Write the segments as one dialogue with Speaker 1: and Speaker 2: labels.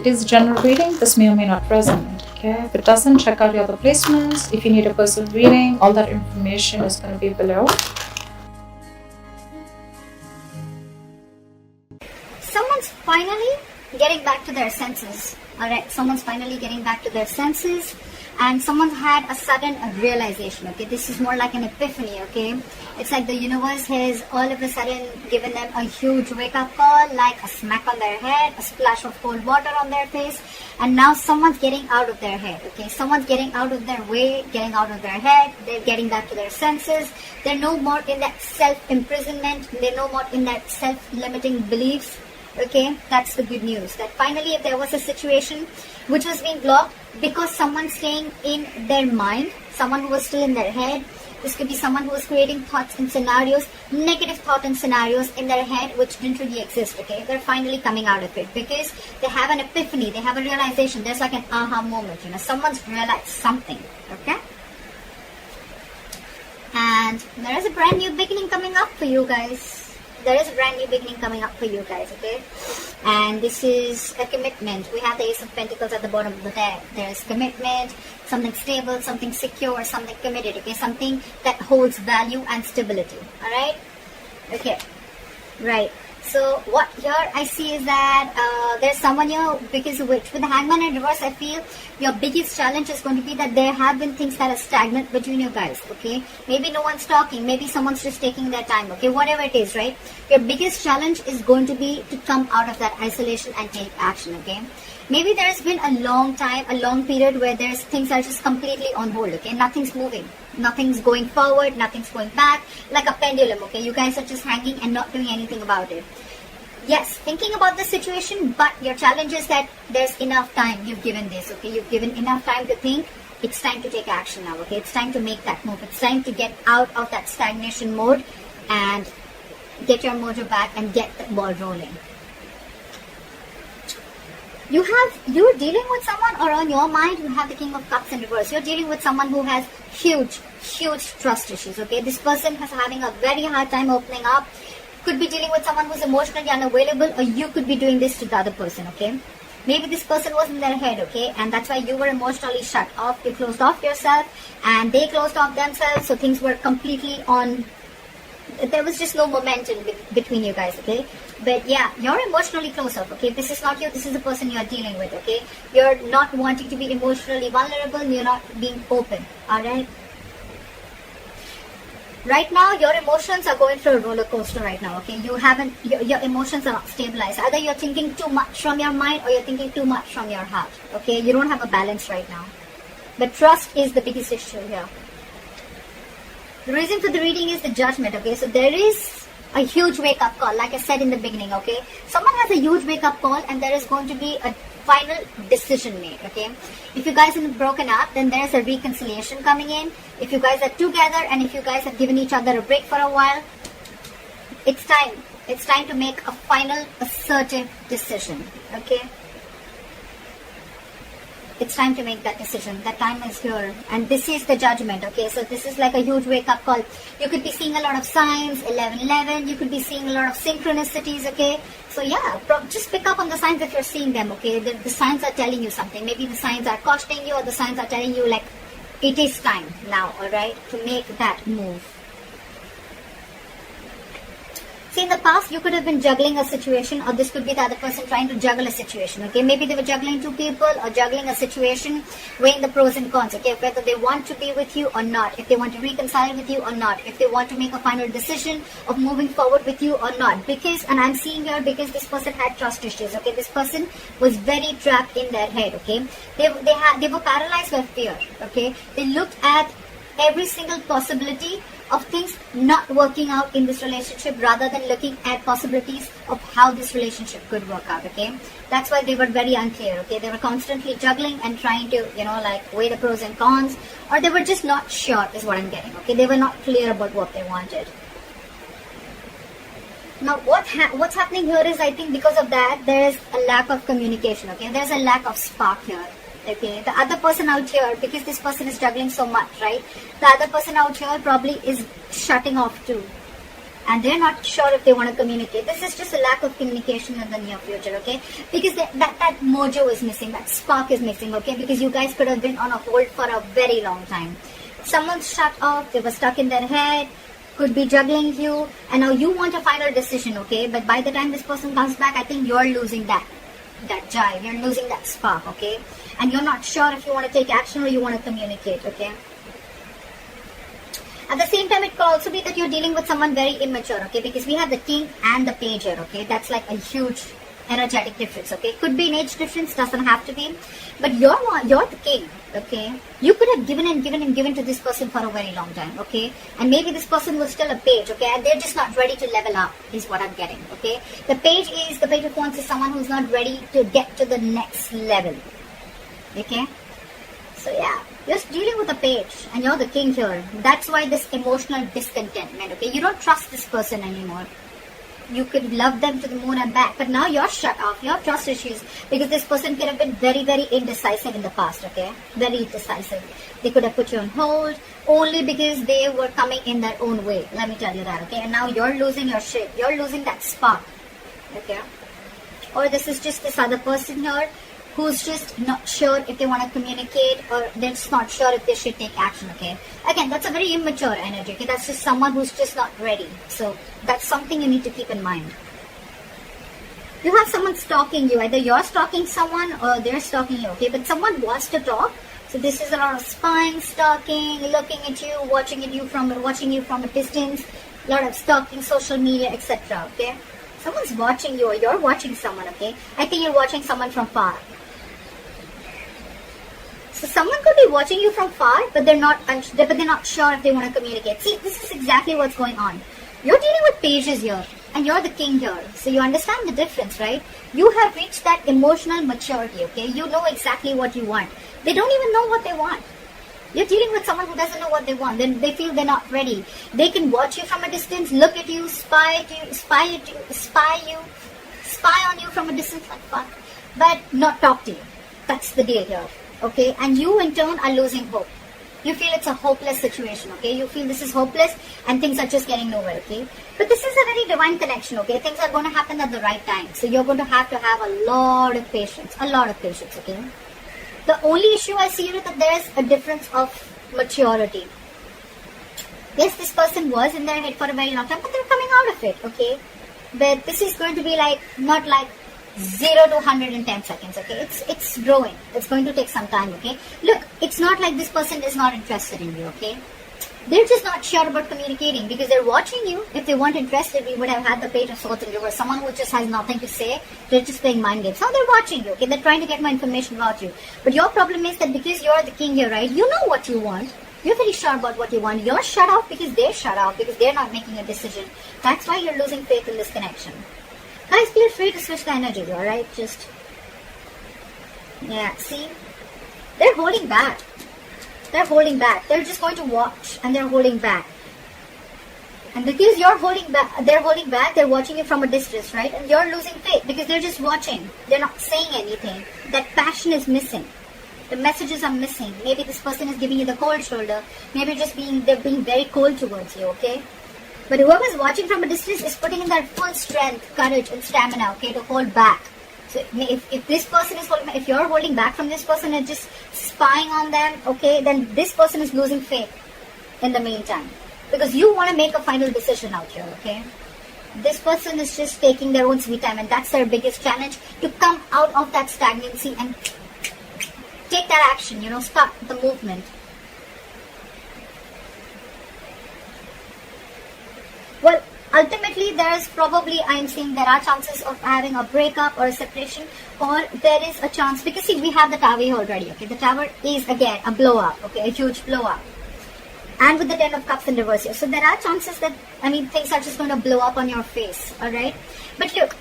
Speaker 1: It is general reading. This may or may not resonate. Okay, if it doesn't, check out your other placements. If you need a personal reading, all that information is going to be below.
Speaker 2: Someone's finally getting back to their senses. Alright, someone's finally getting back to their senses, and someone's had a sudden realization. Okay, this is more like an epiphany. Okay, it's like the universe has all of a sudden given them a huge wake-up call, like a smack on their head, a splash of cold water on their face, and now someone's getting out of their head. Okay, someone's getting out of their way, getting out of their head. They're getting back to their senses. They're no more in that self-imprisonment. They're no more in that self-limiting beliefs. Okay, that's the good news. That finally, if there was a situation which was being blocked because someone's staying in their mind, someone who was still in their head, this could be someone who was creating thoughts and scenarios, negative thoughts and scenarios in their head which didn't really exist. Okay, they're finally coming out of it because they have an epiphany, they have a realization. There's like an aha moment. You know, someone's realized something. Okay, and there is a brand new beginning coming up for you guys. There is a brand new beginning coming up for you guys, okay? And this is a commitment. We have the Ace of Pentacles at the bottom of the deck. There is commitment, something stable, something secure, something committed, okay? Something that holds value and stability, alright? Okay, right. So what here I see is that there's someone here, because with the Hangman in reverse, I feel your biggest challenge is going to be that there have been things that are stagnant between you guys, okay? Maybe no one's talking, maybe someone's just taking their time, okay? Whatever it is, right? Your biggest challenge is going to be to come out of that isolation and take action, okay? Maybe there's been a long time, a long period where there's things are just completely on hold, okay? Nothing's moving. Nothing's going forward, nothing's going back, like a pendulum, okay? You guys are just hanging and not doing anything about it. Yes, thinking about the situation, but your challenge is that there's enough time you've given this, okay? You've given enough time to think. It's time to take action now, okay? It's time to make that move. It's time to get out of that stagnation mode and get your mojo back and get the ball rolling. You're dealing with someone, or on your mind you have the King of Cups in reverse. You're dealing with someone who has huge trust issues, okay? This person is having a very hard time opening up. Could be dealing with someone who's emotionally unavailable, or you could be doing this to the other person, okay? Maybe this person was in their head, okay? And that's why you were emotionally shut off. You closed off yourself and they closed off themselves, so things were completely on. There was just no momentum between you guys, okay? But yeah, you're emotionally close off, okay? This is not you, this is the person you're dealing with, okay? You're not wanting to be emotionally vulnerable, you're not being open, alright? Right now, your emotions are going through a roller coaster right now, okay? Your emotions are not stabilized. Either you're thinking too much from your mind or you're thinking too much from your heart, okay? You don't have a balance right now. But trust is the biggest issue here. The reason for the reading is the Judgment, okay? So there is a huge wake-up call, like I said in the beginning, okay? Someone has a huge wake-up call and there is going to be a final decision made, okay? If you guys have broken up, then there's a reconciliation coming in. If you guys are together and if you guys have given each other a break for a while, it's time. It's time to make a final assertive decision, okay? It's time to make that decision. That time is here. And this is the Judgment, okay? So this is like a huge wake-up call. You could be seeing a lot of signs, 11-11. You could be seeing a lot of synchronicities, okay? So yeah, just pick up on the signs if you're seeing them, okay? The signs are telling you something. Maybe the signs are cautioning you, or the signs are telling you, like, it is time now, alright? To make that move. See, in the past, you could have been juggling a situation, or this could be the other person trying to juggle a situation, okay? Maybe they were juggling two people or juggling a situation, weighing the pros and cons, okay? Whether they want to be with you or not, if they want to reconcile with you or not, if they want to make a final decision of moving forward with you or not. Because, and I'm seeing here, because this person had trust issues, okay? This person was very trapped in their head, okay? They were paralyzed by fear, okay? They looked at every single possibility of things not working out in this relationship rather than looking at possibilities of how this relationship could work out, okay? That's why they were very unclear, okay? They were constantly juggling and trying to, like weigh the pros and cons, or they were just not sure is what I'm getting, okay? They were not clear about what they wanted. Now, what's happening here is, I think because of that, there's a lack of communication, okay? There's a lack of spark here. Okay, the other person out here, because this person is juggling so much, right? The other person out here probably is shutting off too. and they're not sure if they want to communicate. This is just a lack of communication in the near future, okay? Because that mojo is missing, that spark is missing, okay? Because you guys could have been on a hold for a very long time. Someone's shut off, they were stuck in their head, could be juggling you, and now you want a final decision, okay? But by the time this person comes back, I think you're losing that jive, you're losing that spark, okay? And you're not sure if you want to take action or you want to communicate, okay? At the same time, it could also be that you're dealing with someone very immature, okay? Because we have the king and the page here, okay? That's like a huge energetic difference, okay? Could be an age difference, doesn't have to be. But you're the king, okay? You could have given to this person for a very long time, okay? And maybe this person was still a page, okay? And they're just not ready to level up, is what I'm getting, okay? The page of wands is someone who's not ready to get to the next level, okay? So yeah, you're dealing with a page and you're the king here. That's why this emotional discontentment, okay? You don't trust this person anymore. You could love them to the moon and back, but now you're shut off. You have trust issues because this person could have been very, very indecisive in the past, okay? Very indecisive. They could have put you on hold only because they were coming in their own way. Let me tell you that, okay? And now you're losing your shit. You're losing that spark, okay? Or this is just this other person here who's just not sure if they want to communicate, or they're just not sure if they should take action, okay? Again, that's a very immature energy, okay? That's just someone who's just not ready. So that's something you need to keep in mind. You have someone stalking you. Either you're stalking someone or they're stalking you, okay? But someone wants to talk. So this is a lot of spying, stalking, looking at you, watching you from a distance, a lot of stalking, social media, etc., okay? Someone's watching you or you're watching someone, okay? I think you're watching someone from far. So someone could be watching you from far, but they're not sure if they want to communicate. See, this is exactly what's going on. You're dealing with pages here, and you're the king here. So you understand the difference, right? You have reached that emotional maturity, okay? You know exactly what you want. They don't even know what they want. You're dealing with someone who doesn't know what they want. Then they feel they're not ready. They can watch you from a distance, look at you, spy on you from a distance like fuck, but not talk to you. That's the deal here. Okay, and you in turn are losing hope. You feel it's a hopeless situation, okay? You feel this is hopeless and things are just getting nowhere, okay? But this is a very divine connection, okay? Things are going to happen at the right time. So you're going to have a lot of patience, okay? The only issue I see is that there's a difference of maturity. Yes, this person was in their head for a very long time, but they're coming out of it, okay? But this is going to be like, not like 0 to 100 in 10 seconds, okay? It's growing. It's going to take some time, okay? Look, it's not like this person is not interested in you, okay? They're just not sure about communicating because they're watching you. If they weren't interested, we would have had the page of swords in reverse. Someone who just has nothing to say, they're just playing mind games. Now they're watching you, okay? They're trying to get more information about you. But your problem is that because you're the king here, right? You know what you want. You're very sure about what you want. You're shut off because they're shut off because they're not making a decision. That's why you're losing faith in this connection. Guys, feel free to switch the energies, alright? Just, yeah, see? They're holding back. They're holding back. They're just going to watch and they're holding back. And because you're holding back, they're watching you from a distance, right? And you're losing faith because they're just watching. They're not saying anything. That passion is missing. The messages are missing. Maybe this person is giving you the cold shoulder. Maybe they're being very cold towards you, okay? But whoever's watching from a distance is putting in their full strength, courage, and stamina, okay, to hold back. So if this person is holding back, if you're holding back from this person and just spying on them, okay, then this person is losing faith in the meantime. Because you want to make a final decision out here, okay? This person is just taking their own sweet time, and that's their biggest challenge, to come out of that stagnancy and take that action, start the movement. Well, ultimately, I'm seeing there are chances of having a breakup or a separation, or there is a chance, because see, we have the tower here already, okay? The tower is, again, a blow up, okay? A huge blow up. And with the 10 of cups in reverse here. So there are chances that, things are just going to blow up on your face, alright? But look,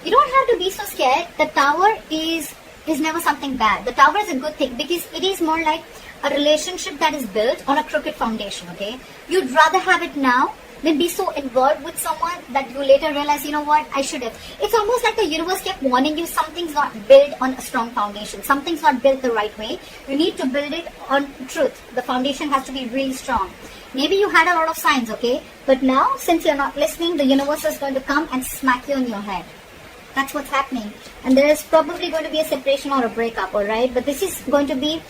Speaker 2: you don't have to be so scared. The tower is never something bad. The tower is a good thing because it is more like a relationship that is built on a crooked foundation, okay? You'd rather have it now then be so involved with someone that you later realize, you know what, I should have. It's almost like the universe kept warning you, something's not built on a strong foundation. Something's not built the right way. You need to build it on truth. The foundation has to be really strong. Maybe you had a lot of signs, okay? But now, since you're not listening, the universe is going to come and smack you on your head. That's what's happening. And there is probably going to be a separation or a breakup, alright? But this is going to be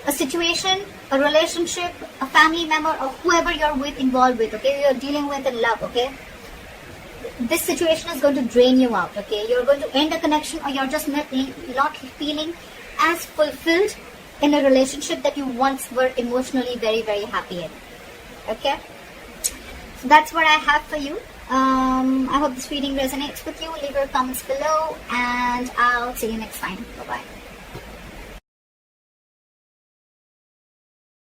Speaker 2: a situation, a relationship, a family member, or whoever you're involved with, okay? You're dealing with in love, okay? This situation is going to drain you out, okay? You're going to end a connection, or you're just not feeling as fulfilled in a relationship that you once were emotionally very, very happy in, okay? So that's what I have for you. I hope this reading resonates with you. Leave your comments below, and I'll see you next time. Bye-bye.